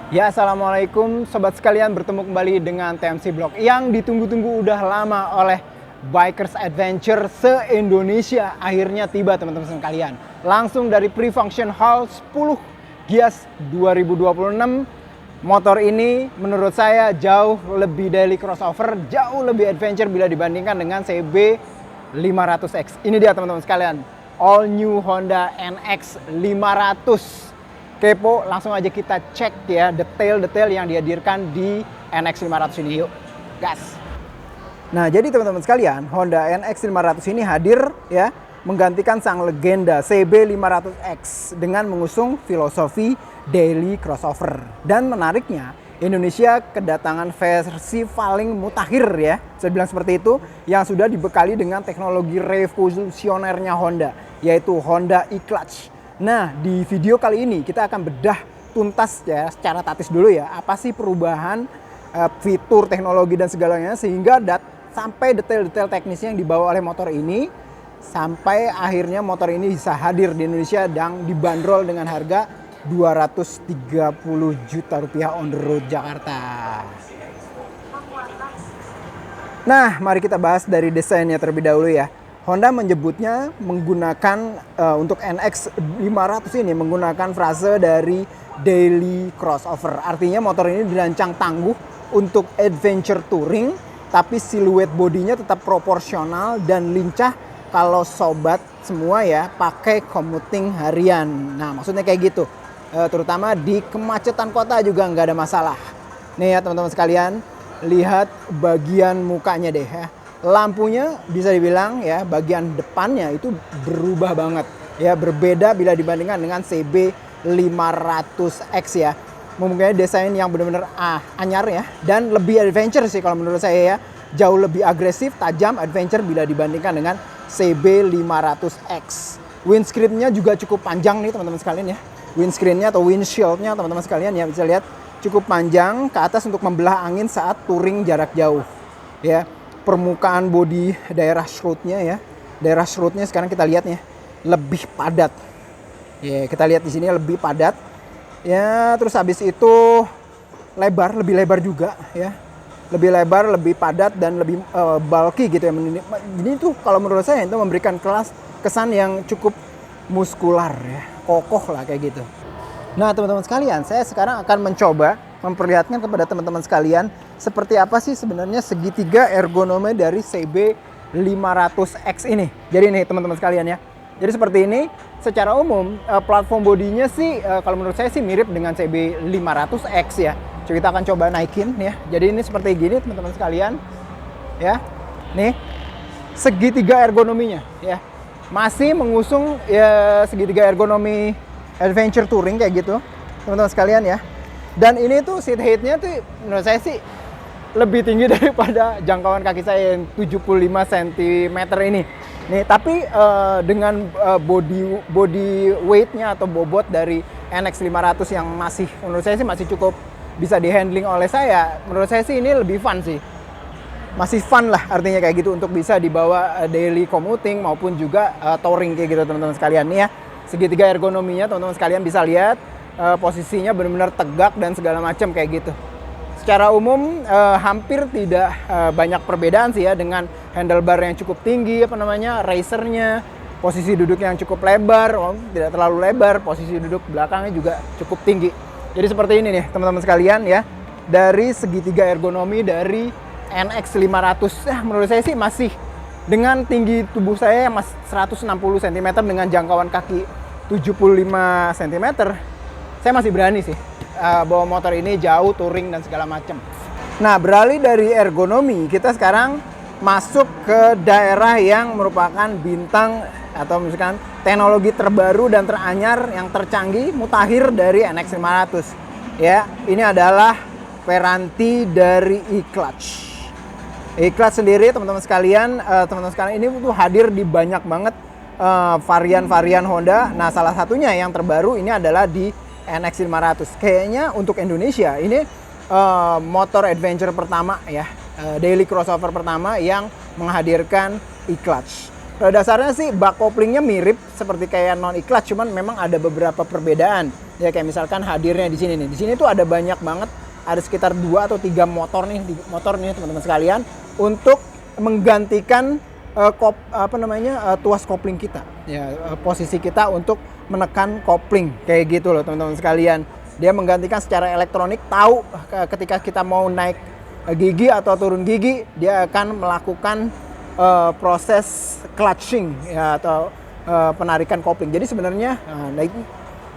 Ya, assalamualaikum sobat sekalian, bertemu kembali dengan TMC Blog yang ditunggu-tunggu udah lama oleh Bikers Adventure se-Indonesia. Akhirnya tiba teman-teman sekalian. Langsung dari Pre-Function Hall 10 Gias 2026. Motor ini menurut saya jauh lebih daily crossover, jauh lebih adventure bila dibandingkan dengan CB 500X. Ini dia teman-teman sekalian, all new Honda NX 500. Kepo, langsung aja kita cek ya detail-detail yang dihadirkan di NX 500 ini. Yuk, gas. Nah, jadi teman-teman sekalian, Honda NX 500 ini hadir ya menggantikan sang legenda CB 500X dengan mengusung filosofi daily crossover. Dan menariknya, Indonesia kedatangan versi paling mutakhir ya, saya bilang seperti itu, yang sudah dibekali dengan teknologi revolusionernya Honda, yaitu Honda e-Clutch. Nah, di video kali ini kita akan bedah tuntas ya secara tatis dulu ya. Apa sih perubahan fitur, teknologi dan segalanya sehingga sampai detail-detail teknisnya yang dibawa oleh motor ini sampai akhirnya motor ini bisa hadir di Indonesia dan dibanderol dengan harga 230 juta rupiah on the road Jakarta. Nah, mari kita bahas dari desainnya terlebih dahulu ya. Honda menyebutnya menggunakan untuk NX 500 ini menggunakan frase dari daily crossover. Artinya motor ini dirancang tangguh untuk adventure touring, tapi siluet bodinya tetap proporsional dan lincah kalau sobat semua ya pakai commuting harian. Nah, maksudnya kayak gitu. Terutama di kemacetan kota juga nggak ada masalah. Nih ya teman-teman sekalian, lihat bagian mukanya deh ya. Lampunya bisa dibilang ya bagian depannya itu berubah banget ya, berbeda bila dibandingkan dengan CB 500X ya. Mempunyai desain yang benar-benar anyar ya dan lebih adventure sih kalau menurut saya ya. Jauh lebih agresif, tajam, adventure bila dibandingkan dengan CB 500X. Windscreen-nya juga cukup panjang nih teman-teman sekalian ya. Windscreen-nya atau windshield-nya teman-teman sekalian ya bisa lihat cukup panjang ke atas untuk membelah angin saat touring jarak jauh ya. Permukaan bodi daerah shroud-nya ya. Daerah shroud-nya sekarang kita lihat ya, lebih padat. Ya, kita lihat di sini lebih padat. Ya, terus habis itu lebih lebar juga ya. Lebih lebar, lebih padat dan lebih bulky gitu ya. Ini tuh kalau menurut saya itu memberikan kesan yang cukup muskular ya. Kokoh lah kayak gitu. Nah, teman-teman sekalian, saya sekarang akan mencoba memperlihatkan kepada teman-teman sekalian seperti apa sih sebenarnya segitiga ergonomi dari CB 500X ini. Jadi nih teman-teman sekalian ya. Jadi seperti ini, secara umum platform bodinya sih kalau menurut saya sih mirip dengan CB 500X ya. Coba kita akan coba naikin ya. Jadi ini seperti gini teman-teman sekalian. Ya. Nih segitiga ergonominya ya. Masih mengusung ya segitiga ergonomi adventure touring kayak gitu. Teman-teman sekalian ya. Dan ini tuh seat height-nya tuh menurut saya sih lebih tinggi daripada jangkauan kaki saya yang 75 cm ini. Nih, tapi dengan body weight-nya atau bobot dari NX 500 yang masih menurut saya sih masih cukup bisa di-handling oleh saya. Menurut saya sih ini lebih fun sih. Masih fun lah artinya kayak gitu untuk bisa dibawa daily commuting maupun juga touring kayak gitu teman-teman sekalian nih ya. Segitiga ergonominya teman-teman sekalian bisa lihat. Posisinya benar-benar tegak dan segala macam kayak gitu. Secara umum hampir tidak banyak perbedaan sih ya dengan handlebar yang cukup tinggi racernya, posisi duduk yang cukup lebar, tidak terlalu lebar, posisi duduk belakangnya juga cukup tinggi. Jadi seperti ini nih teman-teman sekalian ya, dari segitiga ergonomi dari NX 500 menurut saya sih masih dengan tinggi tubuh saya yang 160 cm dengan jangkauan kaki 75 cm. Saya masih berani sih bawa motor ini jauh, touring dan segala macam. Nah, beralih dari ergonomi, kita sekarang masuk ke daerah yang merupakan bintang atau misalkan teknologi terbaru dan teranyar yang tercanggih mutakhir dari NX 500. Ya, ini adalah peranti dari e-Clutch. E-Clutch sendiri teman-teman sekalian ini tuh hadir di banyak banget varian-varian Honda. Nah, salah satunya yang terbaru ini adalah di NX 500. Kayaknya untuk Indonesia ini motor adventure pertama ya, daily crossover pertama yang menghadirkan e-Clutch. pada dasarnya sih bak koplingnya mirip seperti kayak non e-clutch, cuman memang ada beberapa perbedaan. Ya kayak misalkan hadirnya di sini nih. Di sini tuh ada banyak banget, ada sekitar 2 atau 3 motor nih teman-teman sekalian untuk menggantikan tuas kopling kita. Ya, posisi kita untuk menekan kopling kayak gitu loh teman-teman sekalian. Dia menggantikan secara elektronik, tahu ketika kita mau naik gigi atau turun gigi, dia akan melakukan proses clutching ya, atau penarikan kopling. Jadi sebenarnya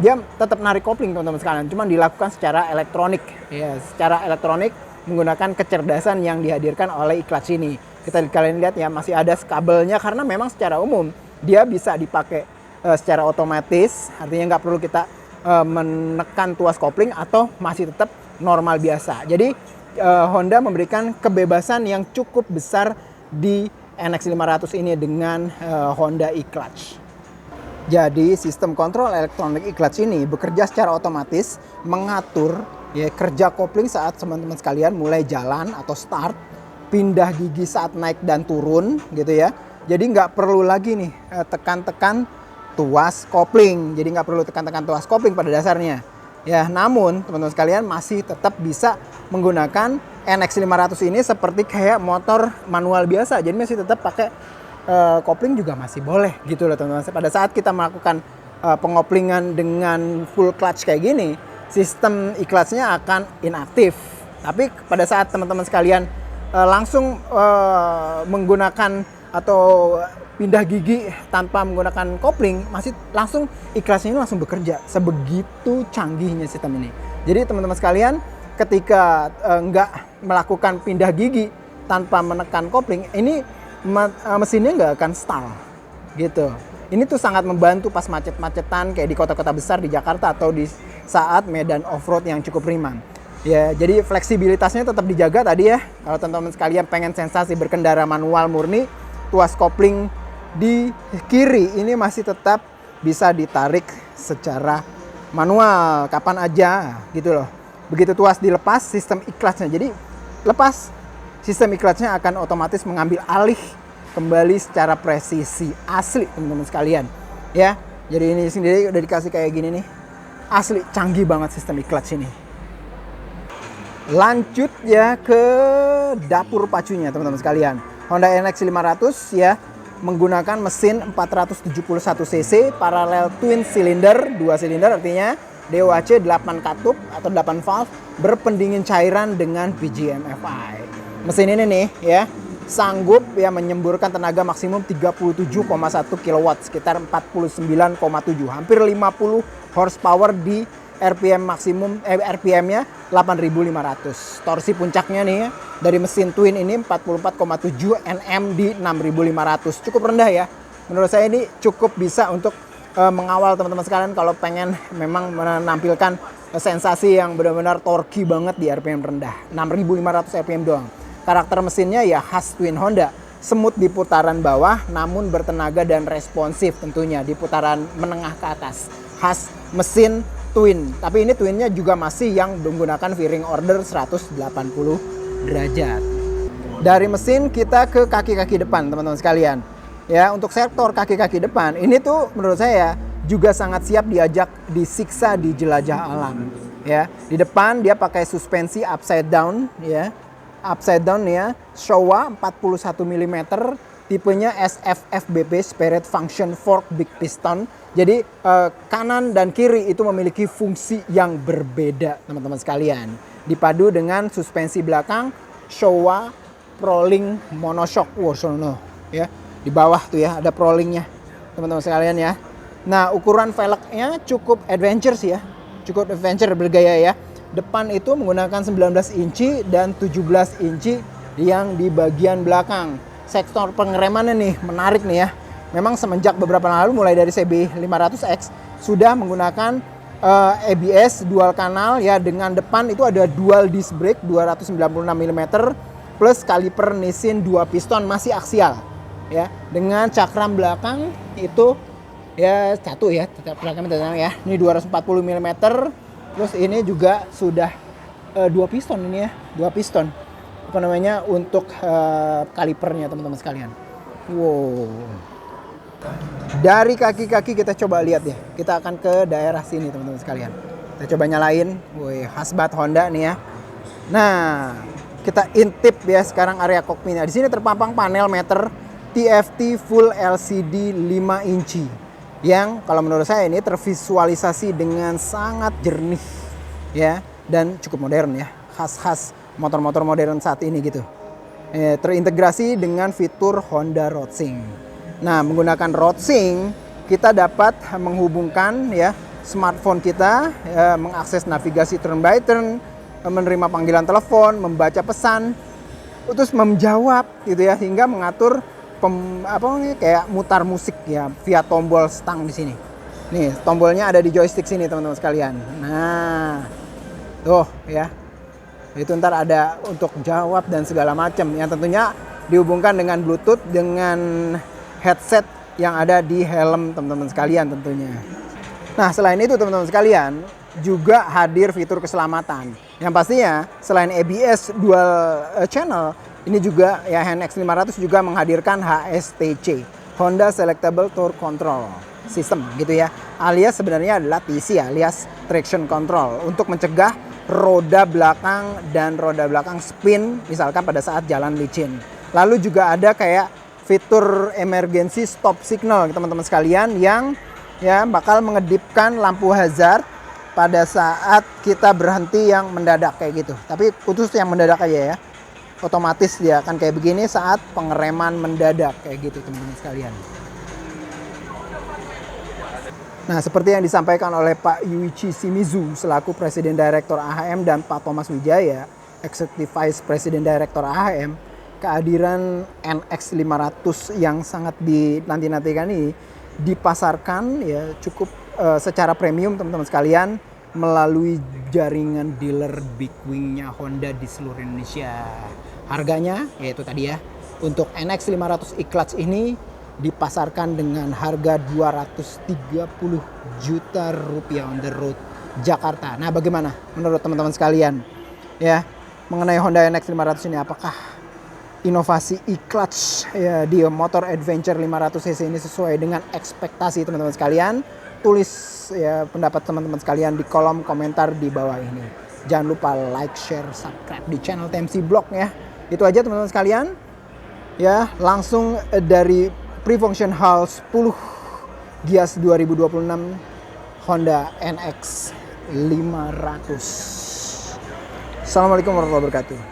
dia tetap narik kopling teman-teman sekalian, cuma dilakukan secara elektronik ya, secara elektronik menggunakan kecerdasan yang dihadirkan oleh e-clutch ini. Kalian lihat ya, masih ada kabelnya karena memang secara umum dia bisa dipakai secara otomatis, artinya nggak perlu kita menekan tuas kopling, atau masih tetap normal biasa. Jadi Honda memberikan kebebasan yang cukup besar di NX500 ini dengan Honda e-clutch. Jadi sistem kontrol elektronik e-clutch ini bekerja secara otomatis mengatur ya kerja kopling saat teman-teman sekalian mulai jalan atau start, pindah gigi saat naik dan turun gitu ya. Jadi nggak perlu lagi nih tekan-tekan tuas kopling. Jadi nggak perlu tekan-tekan tuas kopling pada dasarnya. Ya, namun teman-teman sekalian masih tetap bisa menggunakan NX500 ini seperti kayak motor manual biasa. Jadi masih tetap pakai kopling juga masih boleh gitu loh teman-teman. Pada saat kita melakukan pengoplingan dengan full clutch kayak gini, sistem e-clutch-nya akan inaktif. Tapi pada saat teman-teman sekalian langsung menggunakan atau pindah gigi tanpa menggunakan kopling, masih langsung e-clutch ini langsung bekerja. Sebegitu canggihnya sistem ini. Jadi teman-teman sekalian, ketika nggak melakukan pindah gigi tanpa menekan kopling, ini mesinnya nggak akan stall gitu. Ini tuh sangat membantu pas macet-macetan kayak di kota-kota besar di Jakarta atau di saat medan off-road yang cukup ringan. Ya, jadi fleksibilitasnya tetap dijaga tadi ya. Kalau teman-teman sekalian pengen sensasi berkendara manual murni, tuas kopling di kiri ini masih tetap bisa ditarik secara manual kapan aja gitu loh. Begitu tuas dilepas, sistem e-clutch-nya jadi lepas, sistem e-clutch-nya akan otomatis mengambil alih kembali secara presisi asli teman-teman sekalian ya. Jadi ini sendiri udah dikasih kayak gini nih, asli canggih banget sistem e-clutch ini. Lanjut ya ke dapur pacunya teman-teman sekalian. Honda NX500 ya menggunakan mesin 471 cc parallel twin cylinder, 2 silinder artinya DOHC 8 katup atau 8 valve berpendingin cairan dengan PGM-FI. Mesin ini nih ya sanggup ya menyemburkan tenaga maksimum 37,1 kW, sekitar 49,7, hampir 50 horsepower di RPM maksimum RPM-nya 8.500. Torsi puncaknya nih dari mesin twin ini 44,7 Nm di 6.500. Cukup rendah ya. Menurut saya ini cukup bisa untuk mengawal teman-teman sekalian kalau pengen memang menampilkan sensasi yang benar-benar torky banget di RPM rendah. 6.500 RPM doang. Karakter mesinnya ya khas twin Honda. Semut di putaran bawah namun bertenaga dan responsif tentunya di putaran menengah ke atas. Khas mesin twin, tapi ini twinnya juga masih yang menggunakan veering order 180 derajat. Dari mesin kita ke kaki-kaki depan teman-teman sekalian. Ya, untuk sektor kaki-kaki depan ini tuh menurut saya juga sangat siap diajak disiksa di jelajah alam. Ya, di depan dia pakai suspensi upside down ya. Upside down ya, Showa 41 mm, tipenya SFFBP Spirit Function Fork Big Piston. Jadi kanan dan kiri itu memiliki fungsi yang berbeda teman-teman sekalian. Dipadu dengan suspensi belakang Showa Prolink Monoshock. Ya. Di bawah tuh ya ada Prolinknya teman-teman sekalian ya. Nah, ukuran velgnya cukup adventure sih ya. Cukup adventure bergaya ya. Depan itu menggunakan 19 inci dan 17 inci yang di bagian belakang. Sektor pengeremannya nih menarik nih ya. Memang semenjak beberapa lalu mulai dari CB500X sudah menggunakan ABS dual kanal ya, dengan depan itu ada dual disc brake 296 mm plus kaliper Nissin 2 piston masih aksial ya. Dengan cakram belakang itu ya satu ya, belakangnya ya. Ini 240 mm plus ini juga sudah 2 piston ini ya, 2 piston. Apa namanya untuk kalipernya teman-teman sekalian. Wow. Dari kaki-kaki kita coba lihat ya. Kita akan ke daerah sini teman-teman sekalian. Kita coba nyalain. Wih, khas banget Honda nih ya. Nah, kita intip ya sekarang area kokpitnya. Di sini terpampang panel meter TFT Full LCD 5 inci. Yang kalau menurut saya ini tervisualisasi dengan sangat jernih ya dan cukup modern ya. Khas-khas motor-motor modern saat ini gitu. Terintegrasi dengan fitur Honda RoadSync. Nah, menggunakan RoadSync kita dapat menghubungkan ya smartphone kita, ya, mengakses navigasi turn by turn, menerima panggilan telepon, membaca pesan, terus menjawab gitu ya, hingga mengatur kayak mutar musik ya via tombol stang di sini. Nih, tombolnya ada di joystick sini teman-teman sekalian. Nah, tuh ya. Itu ntar ada untuk jawab dan segala macam yang tentunya dihubungkan dengan Bluetooth dengan headset yang ada di helm teman-teman sekalian tentunya. Nah, selain itu teman-teman sekalian juga hadir fitur keselamatan. Yang pastinya selain ABS dual channel, ini juga ya HNX 500 juga menghadirkan HSTC, Honda Selectable Torque Control System gitu ya. Alias sebenarnya adalah TC alias Traction Control untuk mencegah roda belakang dan roda belakang spin misalkan pada saat jalan licin. Lalu juga ada kayak fitur emergency stop signal teman-teman sekalian yang ya bakal mengedipkan lampu hazard pada saat kita berhenti yang mendadak kayak gitu. Tapi khusus yang mendadak aja ya. Otomatis dia akan kayak begini saat pengereman mendadak kayak gitu teman-teman sekalian. Nah, seperti yang disampaikan oleh Pak Yuichi Shimizu selaku Presiden Direktur AHM dan Pak Thomas Wijaya, Executive Vice President Director AHM, kehadiran NX 500 yang sangat dinanti-nantikan ini dipasarkan ya cukup secara premium teman-teman sekalian melalui jaringan dealer big wing-nya Honda di seluruh Indonesia. Harganya yaitu tadi ya, untuk NX 500 E-Clutch ini dipasarkan dengan harga 230 juta rupiah on the road Jakarta. Nah, bagaimana menurut teman-teman sekalian ya mengenai Honda NX 500 ini? Apakah inovasi E-Clutch ya di motor adventure 500 cc ini sesuai dengan ekspektasi teman-teman sekalian? Tulis ya pendapat teman-teman sekalian di kolom komentar di bawah ini. Jangan lupa like, share, subscribe di channel TMC Blog ya. Itu aja teman-teman sekalian. Ya, langsung dari Pre-Function Hall 10 Gias 2026 Honda NX 500. Assalamualaikum warahmatullahi wabarakatuh.